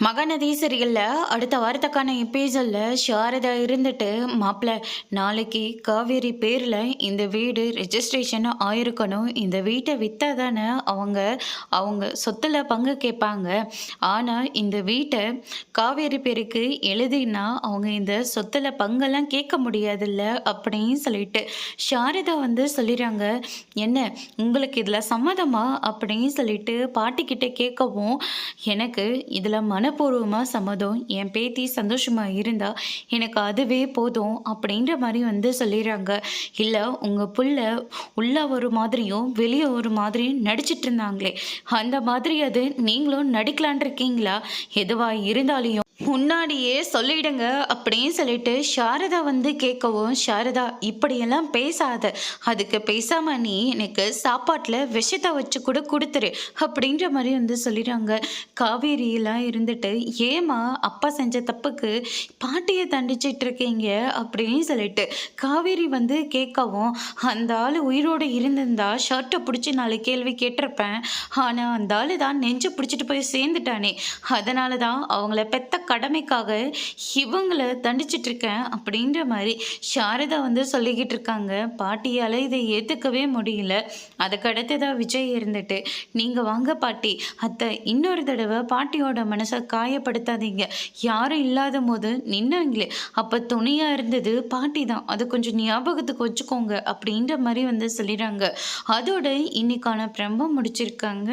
மகாநதி சீரியல்ல அடுத்த வாரத்துக்கான எபிசோட்ல சாரதா இருந்துட்டு மாப்பிள்ள நாளைக்கு காவேரி பேர்ல இந்த வீடு ரெஜிஸ்ட்ரேஷன் ஆயிருக்கணும். இந்த வீட்டை வித்தா தானே அவங்க அவங்க சொத்துல பங்கு கேட்பாங்க. ஆனா இந்த வீட்டை காவேரி பேருக்கு எழுதினா அவங்க இந்த சொத்துல பங்கெல்லாம் கேட்க முடியாதுல்ல அப்படின்னு சொல்லிட்டு சாரதா சொல்லிடுறாங்க. என்ன உங்களுக்கு இதுல சம்மதமா அப்படின்னு சொல்லிட்டு பாட்டிக்கிட்ட கேட்கவும், எனக்கு இதுல மனப்பூர்வமாக சம்மதம். என் பேத்தி சந்தோஷமாக இருந்தா எனக்கு அதுவே போதும் அப்படின்ற மாதிரி சொல்லிடுறாங்க. இல்லை உங்கள் புள்ள உள்ள ஒரு மாதிரியும் வெளியே ஒரு மாதிரியும் நடிச்சிட்டு இருந்தாங்களே, அந்த மாதிரி அது நீங்களும் நடிக்கலான் இருக்கீங்களா? எதுவாக இருந்தாலையும் முன்னாடியே சொல்லிடுங்க அப்படின்னு சொல்லிட்டு சாரதா கேட்கவும், சாரதா இப்படியெல்லாம் பேசாத, அதுக்கு பேசாம நீ எனக்கு சாப்பாட்டில் விஷத்தை வச்சு கூட கொடுத்துரு அப்படின்ற மாதிரி சொல்லிடுறாங்க. காவேரியெல்லாம் இருந்துட்டு ஏமா அப்பா செஞ்ச தப்புக்கு பாட்டியை தண்டிச்சிட்டு இருக்கீங்க அப்படின்னு சொல்லிட்டு காவேரி கேட்கவும், அந்த ஆள் உயிரோடு இருந்திருந்தா ஷர்ட்டை பிடிச்சி 4 கேள்வி கேட்டிருப்பேன். ஆனால் அந்த ஆள் தான் நெஞ்சு பிடிச்சிட்டு போய் சேர்ந்துட்டானே, அதனால தான் அவங்கள பெத்த கடமைக்காக இவங்களை தண்டிச்சிட்டு இருக்கேன் அப்படின்ற மாதிரி சாரதா சொல்லிக்கிட்டு இருக்காங்க. பாட்டியால் இதை ஏற்றுக்கவே முடியல. அதுக்கு அடுத்ததாக விஜய் இருந்துட்டு, நீங்கள் வாங்க பாட்டி, அத்தை இன்னொரு தடவை பாட்டியோட மனசை காயப்படுத்தாதீங்க. யாரும் இல்லாத போது நின்னாங்களே அப்போ துணையாக இருந்தது பாட்டி தான், அது கொஞ்சம் ஞாபகத்துக்கு வச்சுக்கோங்க அப்படின்ற மாதிரி சொல்லிடுறாங்க. அதோட இன்னைக்கான பிரம்பம் முடிச்சிருக்காங்க.